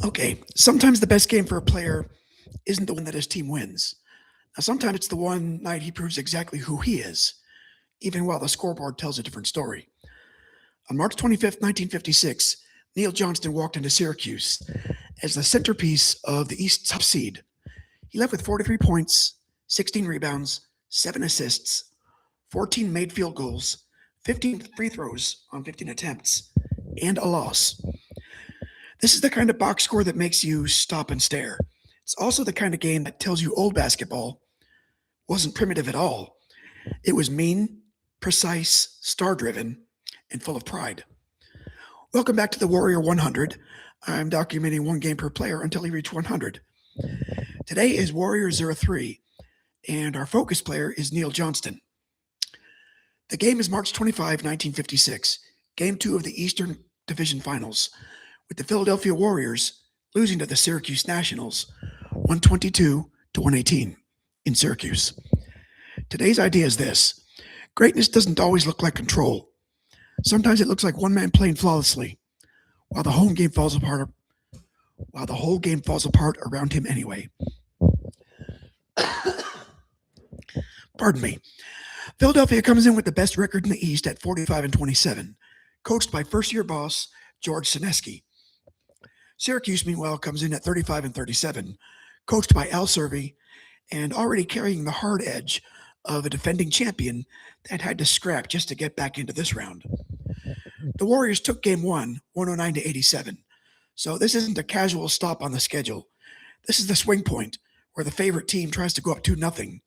Okay, sometimes the best game for a player isn't the one that his team wins. Now, sometimes it's the one night he proves exactly who he is, even while the scoreboard tells a different story. On March 25th, 1956, Neil Johnston walked into Syracuse as the centerpiece of the East's top seed. He left with 43 points, 16 rebounds, 7 assists, 14 made field goals, 15 free throws on 15 attempts, and a loss. This is the kind of box score that makes you stop and stare. It's also the kind of game that tells you old basketball wasn't primitive at all. It was mean, precise, star driven, and full of pride. Welcome back to the Warrior 100. I'm documenting one game per player until he reaches 100. Today is Warrior 03, and our focus player is Neil Johnston. The game is March 25, 1956, Game 2 of the Eastern Division Finals, with the Philadelphia Warriors losing to the Syracuse Nationals 122 to 118 in Syracuse. Today's idea is this: greatness doesn't always look like control. Sometimes it looks like one man playing flawlessly, while the whole game falls apart. While the whole game falls apart around him anyway. Pardon me. Philadelphia comes in with the best record in the East at 45-27, coached by first-year boss George Sineski. Syracuse, meanwhile, comes in at 35-37, coached by Al Servey, and already carrying the hard edge of a defending champion that had to scrap just to get back into this round. The Warriors took Game 1, 109-87, so this isn't a casual stop on the schedule. This is the swing point where the favorite team tries to go up 2-0,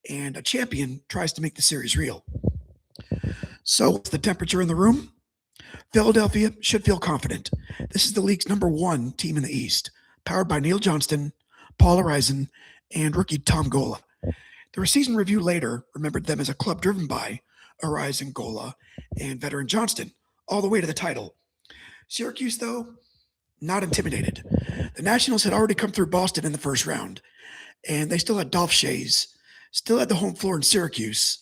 and a champion tries to make the series real. So, what's the temperature in the room? Philadelphia should feel confident. This is the league's #1 team in the East, powered by Neil Johnston, Paul Arizin, and rookie Tom Gola. The season review later remembered them as a club driven by Arizin, Gola, and veteran Johnston, all the way to the title. Syracuse, though, not intimidated. The Nationals had already come through Boston in the first round, and they still had Dolph Shays, still had the home floor in Syracuse,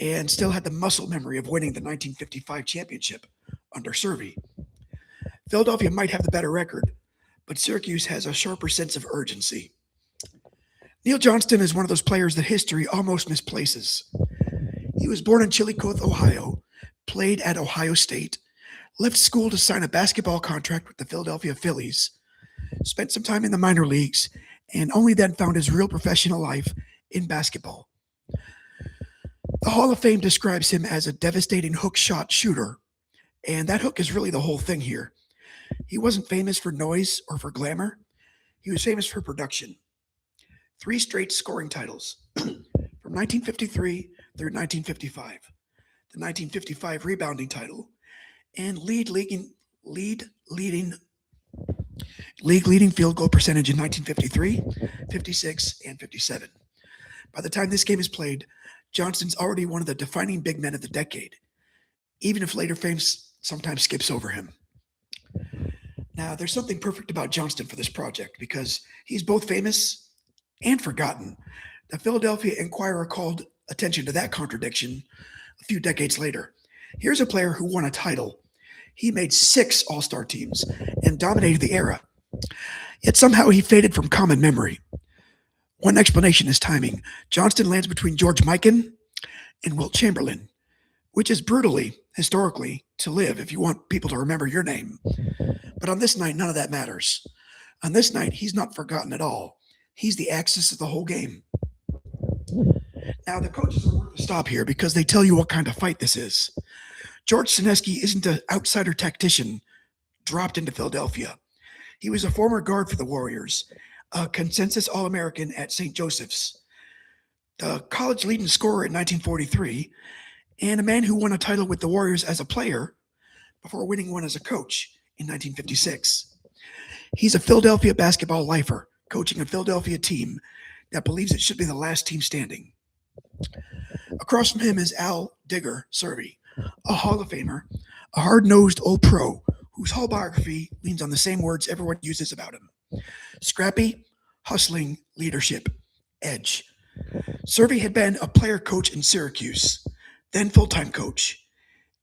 and still had the muscle memory of winning the 1955 championship under Servey. Philadelphia might have the better record, but Syracuse has a sharper sense of urgency. Neil Johnston is one of those players that history almost misplaces. He was born in Chillicothe, Ohio, played at Ohio State, left school to sign a basketball contract with the Philadelphia Phillies, spent some time in the minor leagues, and only then found his real professional life in basketball. The Hall of Fame describes him as a devastating hook shot shooter, and that hook is really the whole thing here. He wasn't famous for noise or for glamour. He was famous for production. 3 straight scoring titles from 1953 through 1955. The 1955 rebounding title and league leading field goal percentage in 1953, 56, and 57. By the time this game is played, Johnston's already one of the defining big men of the decade, even if later fame sometimes skips over him. Now, there's something perfect about Johnston for this project because he's both famous and forgotten. The Philadelphia Inquirer called attention to that contradiction a few decades later. Here's a player who won a title. He made 6 All-Star teams and dominated the era. Yet somehow he faded from common memory. One explanation is timing. Johnston lands between George Mikan and Wilt Chamberlain, which is brutally, historically, to live if you want people to remember your name. But on this night, none of that matters. On this night, he's not forgotten at all. He's the axis of the whole game. Now, the coaches are worth a stop here because they tell you what kind of fight this is. George Sineski isn't an outsider tactician dropped into Philadelphia. He was a former guard for the Warriors, a consensus All-American at St. Joseph's, the college leading scorer in 1943, and a man who won a title with the Warriors as a player before winning one as a coach in 1956. He's a Philadelphia basketball lifer, coaching a Philadelphia team that believes it should be the last team standing. Across from him is Al Digger Servey, a Hall of Famer, a hard-nosed old pro whose whole biography leans on the same words everyone uses about him: scrappy, hustling, leadership, edge. Servey had been a player coach in Syracuse, then full-time coach,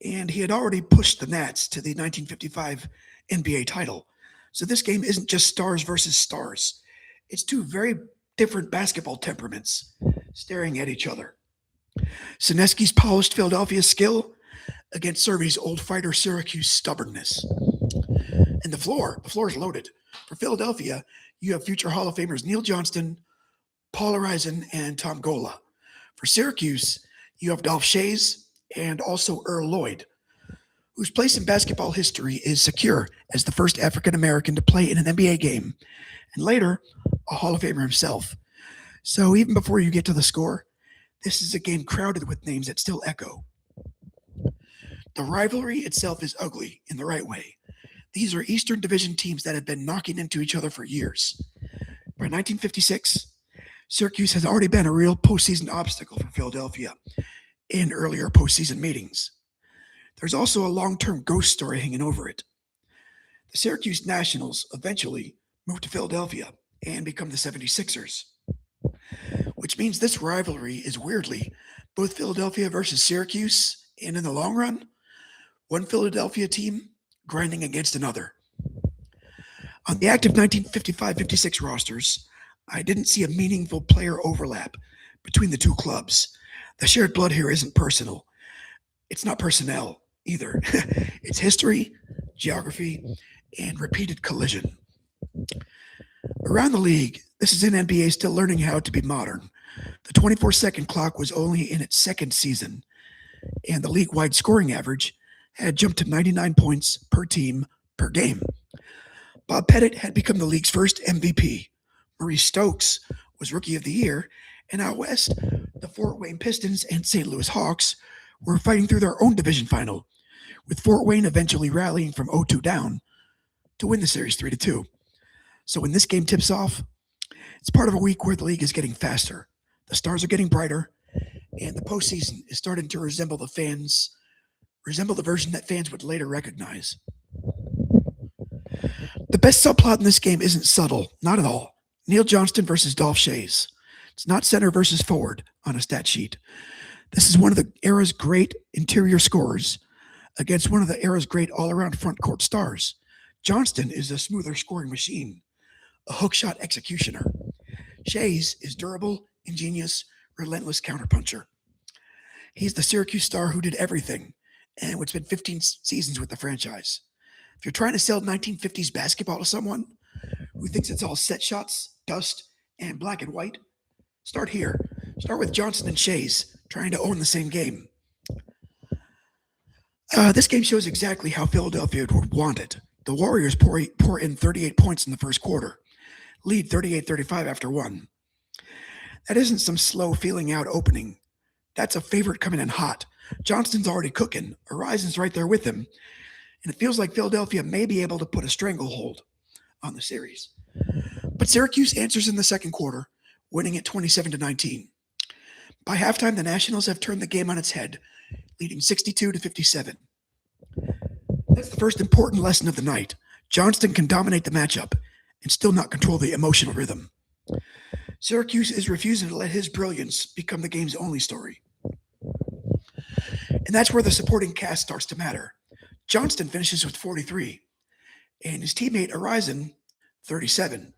and he had already pushed the Nats to the 1955 NBA title. So this game isn't just stars versus stars. It's two very different basketball temperaments staring at each other. Sineski's polished Philadelphia skill against Servy's old fighter Syracuse stubbornness. And the floor is loaded. For Philadelphia, you have future Hall of Famers Neil Johnston, Paul Horizon, and Tom Gola. For Syracuse, you have Dolph Schayes and also Earl Lloyd, whose place in basketball history is secure as the first African-American to play in an NBA game, and later, a Hall of Famer himself. So even before you get to the score, this is a game crowded with names that still echo. The rivalry itself is ugly in the right way. These are Eastern Division teams that have been knocking into each other for years. By 1956, Syracuse has already been a real postseason obstacle for Philadelphia in earlier postseason meetings. There's also a long-term ghost story hanging over it. The Syracuse Nationals eventually moved to Philadelphia and become the 76ers, which means this rivalry is weirdly both Philadelphia versus Syracuse, and in the long run, one Philadelphia team grinding against another. On the active 1955-56 rosters, I didn't see a meaningful player overlap between the two clubs. The shared blood here isn't personal. It's not personnel either. It's history, geography, and repeated collision. Around the league, this is an NBA still learning how to be modern. The 24-second clock was only in its second season, and the league-wide scoring average had jumped to 99 points per team per game. Bob Pettit had become the league's first MVP. Maurice Stokes was Rookie of the Year, and out west, the Fort Wayne Pistons and St. Louis Hawks were fighting through their own division final, with Fort Wayne eventually rallying from 0-2 down to win the series 3-2. So when this game tips off, it's part of a week where the league is getting faster, the stars are getting brighter, and the postseason is starting to resemble the version that fans would later recognize. The best subplot in this game isn't subtle, not at all. Neil Johnston versus Dolph Schayes. It's not center versus forward on a stat sheet. This is one of the era's great interior scorers against one of the era's great all-around front court stars. Johnston is a smoother scoring machine, a hookshot executioner. Schayes is durable, ingenious, relentless counterpuncher. He's the Syracuse star who did everything, and it's been 15 seasons with the franchise. If you're trying to sell 1950s basketball to someone who thinks it's all set shots, dust, and black and white, start here. Start with Johnston and Schayes trying to own the same game. This game shows exactly how Philadelphia would want it. The Warriors pour in 38 points in the first quarter, lead 38-35 after one. That isn't some slow feeling out opening. That's a favorite coming in hot. Johnston's already cooking. Horizon's right there with him. And it feels like Philadelphia may be able to put a stranglehold on the series. But Syracuse answers in the second quarter, winning at 27-19. By halftime, the Nationals have turned the game on its head, leading 62-57. That's the first important lesson of the night. Johnston can dominate the matchup and still not control the emotional rhythm. Syracuse is refusing to let his brilliance become the game's only story. And that's where the supporting cast starts to matter. Johnston finishes with 43, and his teammate Horizon, 37.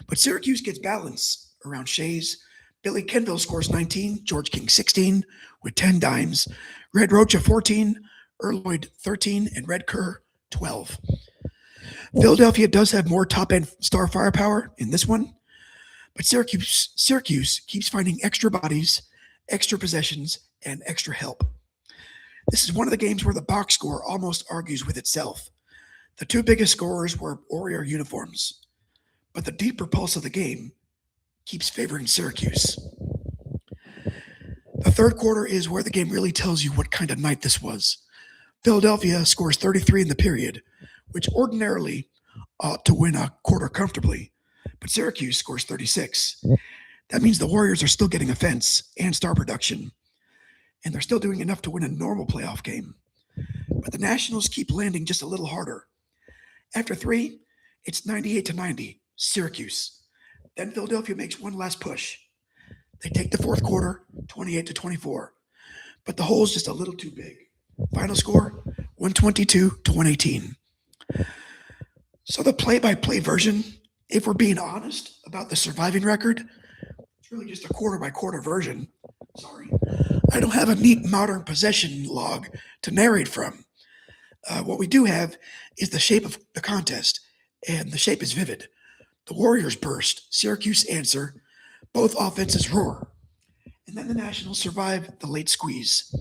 But Syracuse gets balance around Schayes. Billy Kenville scores 19, George King 16 with 10 dimes, Red Rocha 14, Earl Lloyd 13, and Red Kerr 12. Philadelphia does have more top-end star firepower in this one, but Syracuse keeps finding extra bodies, extra possessions, and extra help. This is one of the games where the box score almost argues with itself. The two biggest scorers were Warrior uniforms, but the deeper pulse of the game keeps favoring Syracuse. The third quarter is where the game really tells you what kind of night this was. Philadelphia scores 33 in the period, which ordinarily ought to win a quarter comfortably, but Syracuse scores 36. That means the Warriors are still getting offense and star production, and they're still doing enough to win a normal playoff game. But the Nationals keep landing just a little harder. After three, it's 98-90, Syracuse. Then Philadelphia makes one last push. They take the fourth quarter, 28-24, but the hole's just a little too big. Final score, 122-118. So the play-by-play version, if we're being honest about the surviving record, it's really just a quarter-by-quarter version. Sorry. I don't have a neat modern possession log to narrate from. What we do have is the shape of the contest, and the shape is vivid. The Warriors burst, Syracuse answer, both offenses roar, and then the Nationals survive the late squeeze.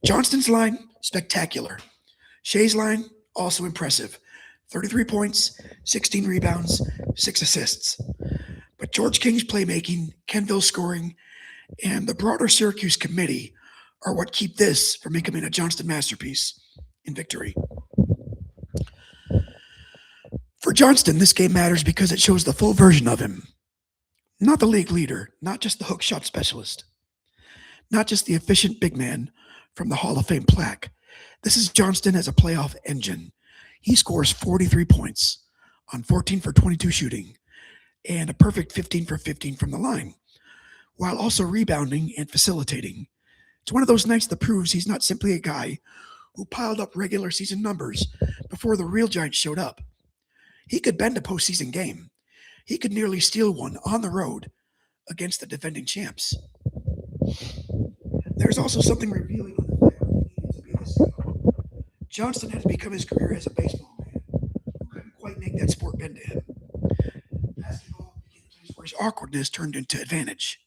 Johnston's line, spectacular. Shea's line, also impressive. 33 points, 16 rebounds, 6 assists. But George King's playmaking, Kenville's scoring, and the broader Syracuse committee are what keep this from becoming a Johnston masterpiece in victory. For Johnston, this game matters because it shows the full version of him. Not the league leader, not just the hook shot specialist, not just the efficient big man from the Hall of Fame plaque. This is Johnston as a playoff engine. He scores 43 points on 14 for 22 shooting and a perfect 15 for 15 from the line, while also rebounding and facilitating. It's one of those nights that proves he's not simply a guy who piled up regular season numbers before the real Giants showed up. He could bend a postseason game. He could nearly steal one on the road against the defending champs. There's also something revealing in the fact that he needed to be this hero. Johnston had become his career as a baseball man who couldn't quite make that sport bend to him. Basketball became a place where his awkwardness turned into advantage.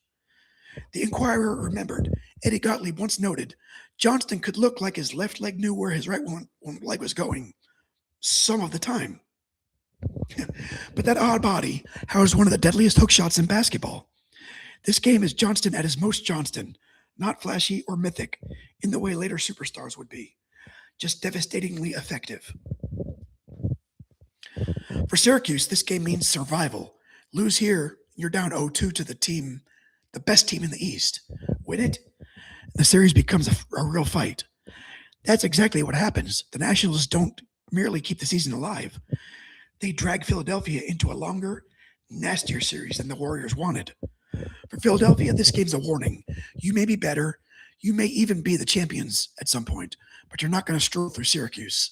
The Inquirer remembered Eddie Gottlieb once noted Johnston could look like his left leg knew where his right one leg was going some of the time. But that odd body housed one of the deadliest hook shots in basketball. This game is Johnston at his most Johnston, not flashy or mythic in the way later superstars would be, just devastatingly effective. For Syracuse, this game means survival. Lose here, you're down 0-2 to the team, the best team in the East. Win it, the series becomes a real fight. That's exactly what happens. The Nationals don't merely keep the season alive. They drag Philadelphia into a longer, nastier series than the Warriors wanted. For Philadelphia, this game's a warning. You may be better. You may even be the champions at some point, but you're not going to stroll through Syracuse.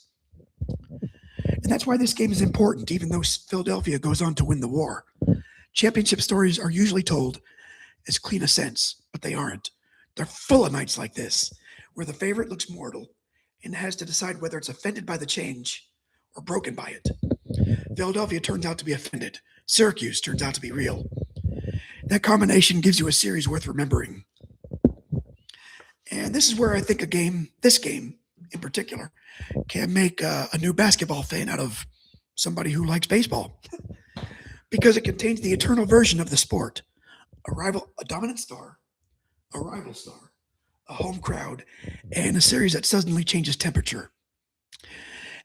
And that's why this game is important, even though Philadelphia goes on to win the war. Championship stories are usually told as clean ascents, but they aren't. They're full of nights like this, where the favorite looks mortal and has to decide whether it's offended by the change or broken by it. Philadelphia turns out to be offended. Syracuse turns out to be real. That combination gives you a series worth remembering. And this is where I think this game in particular, can make a new basketball fan out of somebody who likes baseball. Because it contains the eternal version of the sport. A dominant star, a rival star, a home crowd, and a series that suddenly changes temperature.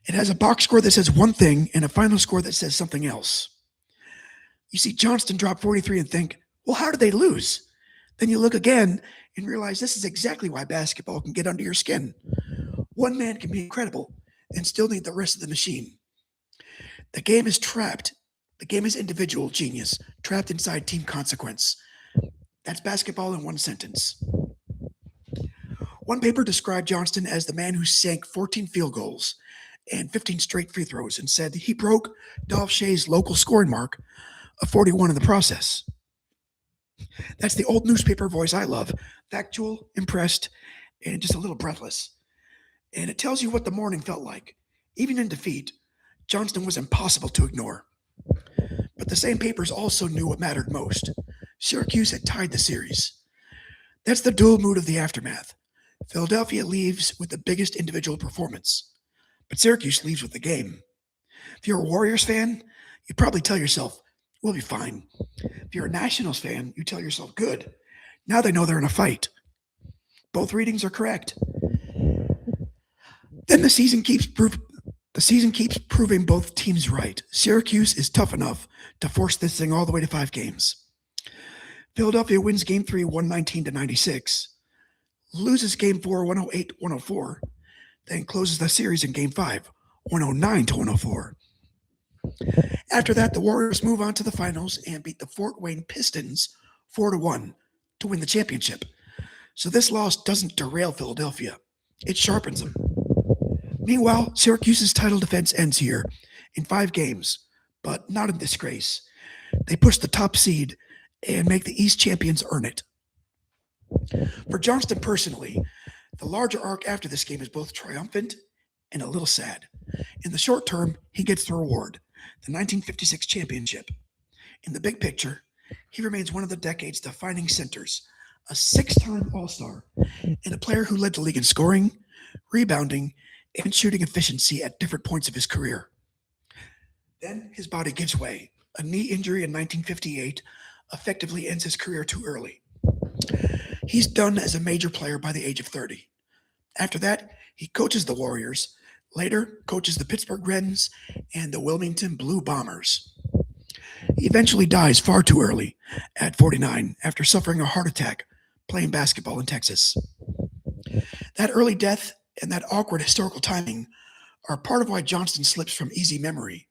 It has a box score that says one thing and a final score that says something else. You see Johnston drop 43 and think, well, how did they lose? Then you look again and realize this is exactly why basketball can get under your skin. One man can be incredible and still need the rest of the machine. The game is trapped. The game is individual genius, trapped inside team consequence. That's basketball in one sentence. One paper described Johnston as the man who sank 14 field goals and 15 straight free throws and said he broke Dolph Shea's local scoring mark of 41 in the process. That's the old newspaper voice I love, factual, impressed, and just a little breathless. And it tells you what the morning felt like. Even in defeat, Johnston was impossible to ignore. But the same papers also knew what mattered most. Syracuse had tied the series. That's the dual mood of the aftermath. Philadelphia leaves with the biggest individual performance, but Syracuse leaves with the game. If you're a Warriors fan, you probably tell yourself, we'll be fine. If you're a Nationals fan, you tell yourself, good. Now they know they're in a fight. Both readings are correct. Then the season keeps proving both teams right. Syracuse is tough enough to force this thing all the way to 5 games. Philadelphia wins Game 3, 119-96, loses Game 4, 108-104, then closes the series in Game 5, 109-104. After that, the Warriors move on to the finals and beat the Fort Wayne Pistons 4-1 to win the championship. So this loss doesn't derail Philadelphia. It sharpens them. Meanwhile, Syracuse's title defense ends here, in 5 games, but not in disgrace. They push the top seed and make the East champions earn it. For Johnston personally, the larger arc after this game is both triumphant and a little sad. In the short term, he gets the reward, the 1956 championship. In the big picture, he remains one of the decade's defining centers, a 6-time All-Star, and a player who led the league in scoring, rebounding, and shooting efficiency at different points of his career. Then his body gives way. A knee injury in 1958 effectively ends his career too early. He's done as a major player by the age of 30. After that, he coaches the Warriors, later coaches the Pittsburgh Reds and the Wilmington Blue Bombers. He eventually dies far too early, at 49, after suffering a heart attack playing basketball in Texas. That early death and that awkward historical timing are part of why Johnston slips from easy memory.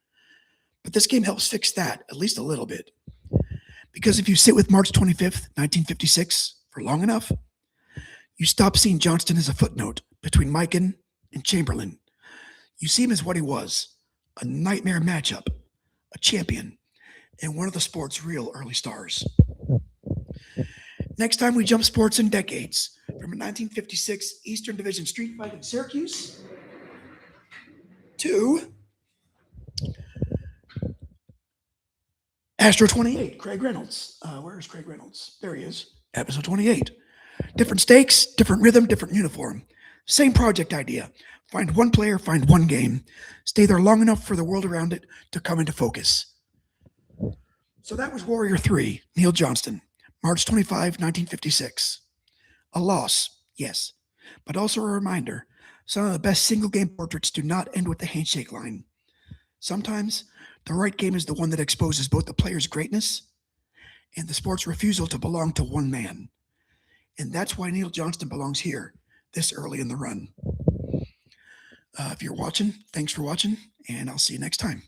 But this game helps fix that, at least a little bit. Because if you sit with March 25th, 1956 for long enough, you stop seeing Johnston as a footnote between Mikan and Chamberlain. You see him as what he was, a nightmare matchup, a champion, and one of the sport's real early stars. Next time we jump sports in decades, from a 1956 Eastern Division street fight in Syracuse to Astro 28, Craig Reynolds. Where is Craig Reynolds? There he is, episode 28. Different stakes, different rhythm, different uniform. Same project idea. Find one player, find one game. Stay there long enough for the world around it to come into focus. So that was Warrior 3, Neil Johnston, March 25, 1956. A loss, yes, but also a reminder, some of the best single-game portraits do not end with the handshake line. Sometimes, the right game is the one that exposes both the player's greatness and the sport's refusal to belong to one man. And that's why Neil Johnston belongs here this early in the run. If you're watching, thanks for watching, and I'll see you next time.